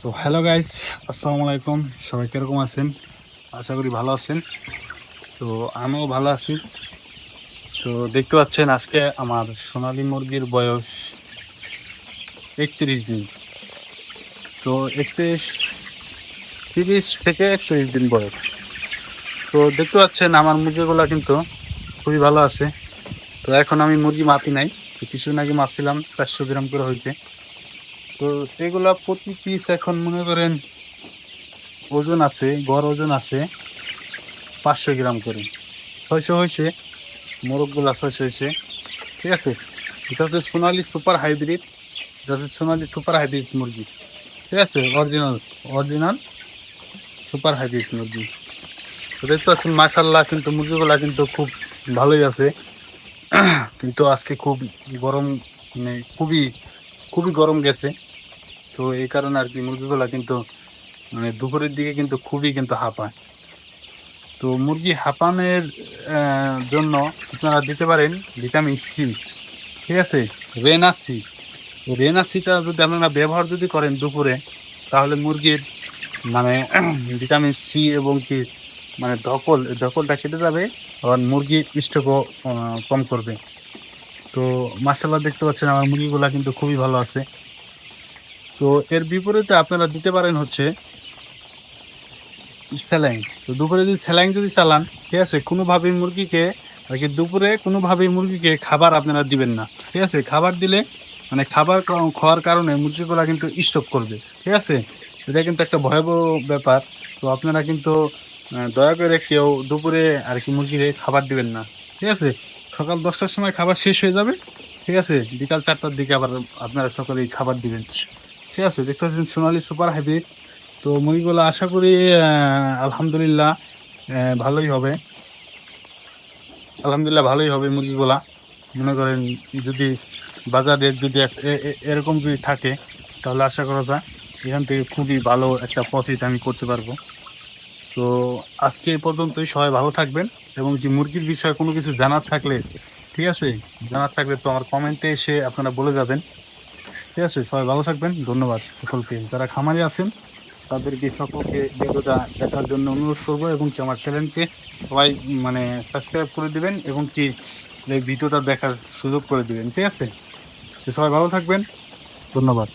তো hello guys, আসসালামু আলাইকুম। সবাই কিরকম আছেন? আশা করি ভালো আছেন। তো আমিও ভালো আছি। তো দেখতে পাচ্ছেন আজকে আমার সোনালী মুরগির বয়স 31 দিন। তো 30 থেকে 31 দিন বয়স। তো দেখতে পাচ্ছেন আমার মুরগিগুলা কিন্তু খুবই ভালো আছে। তো এখন আমি মুরগি মাপি নাই, তো কিছুদিন আগে মাপছিলাম, 400 গ্রাম করে হয়েছে। তো এগুলা প্রতি পিস এখন মনে করেন ওজন আছে, গড় ওজন আছে 500 গ্রাম করে। 600 হয়েছে, মোরগগুলা 600 হয়েছে। ঠিক আছে, এটা হচ্ছে সোনালী সুপার হাইব্রিড। এটা হচ্ছে সোনালী সুপার হাইব্রিড মুরগি। ঠিক আছে, অরিজিনাল অরিজিনাল সুপার হাইব্রিড মুরগি। তো দেখতে পাচ্ছেন মাশাল্লাহ, কিন্তু মুরগিগুলা কিন্তু খুব ভালোই আছে। কিন্তু আজকে খুব গরম, মানে খুবই খুবই গরম গেছে। তো এই কারণে আর কি মুরগিগুলা কিন্তু মানে দুপুরের দিকে কিন্তু খুবই কিন্তু হাঁপায়। তো মুরগি হাঁপানোর জন্য আপনারা দিতে পারেন ভিটামিন সি। ঠিক আছে, রেনাসি। রেনাসিটা যদি আপনারা ব্যবহার যদি করেন দুপুরে, তাহলে মুরগির মানে ভিটামিন সি এবং কি মানে ধকলটা সেটে যাবে। আবার মুরগির স্টকও কম করবে। তো মাশাআল্লাহ, দেখতে পাচ্ছেন আমার মুরগিগুলা কিন্তু খুবই ভালো আছে। তো এর বিপরীতে আপনারা দিতে পারেন হচ্ছে স্যালাইন। তো দুপুরে যদি স্যালাইন যদি চালান, ঠিক আছে, কোনোভাবেই মুরগিকে আর কি দুপুরে কোনোভাবেই মুরগিকে খাবার আপনারা দিবেন না। ঠিক আছে, খাবার দিলে মানে খাবার খাওয়ার কারণে মুরগিগুলা কিন্তু স্টপ করবে। ঠিক আছে, এটা কিন্তু একটা ভয়াবহ ব্যাপার। তো আপনারা কিন্তু দয়া করে কেউ দুপুরে আর কি মুরগিকে খাবার দিবেন না। ঠিক আছে, সকাল 10টার সময় খাবার শেষ হয়ে যাবে। ঠিক আছে, বিকাল 4টার দিকে আবার আপনারা সকালে খাবার দিবেন। ঠিক আছে, দেখতে পাচ্ছেন সোনালী সুপার হাইব্রিড। তো মুরগিগুলো আশা করি আলহামদুলিল্লাহ ভালোই হবে। আলহামদুলিল্লাহ ভালোই হবে মুরগিগুলা। মনে করেন যদি বাজারে যদি এরকম যদি থাকে, তাহলে আশা করা যায় এখান থেকে খুবই ভালো একটা প্রফিট আমি করতে পারবো। তো আজকে এই পর্যন্তই। সবাই ভালো থাকবেন, এবং যে মুরগির বিষয়ে কোনো কিছু জানার থাকলে, ঠিক আছে, জানার থাকলে তো আমার কমেন্টে এসে আপনারা বলে যাবেন। ঠিক আছে, সবাই ভালো থাকবেন। ধন্যবাদ সকলকে। যারা খামারে আছেন তাদেরকে সকলকে ভিডিওটা দেখার জন্য অনুরোধ করবো, এবং কি আমার চ্যানেলকে সবাই মানে সাবস্ক্রাইব করে দিবেন, এবং কি এই ভিডিওটা দেখার সুযোগ করে দিবেন। ঠিক আছে, তো সবাই ভালো থাকবেন। ধন্যবাদ।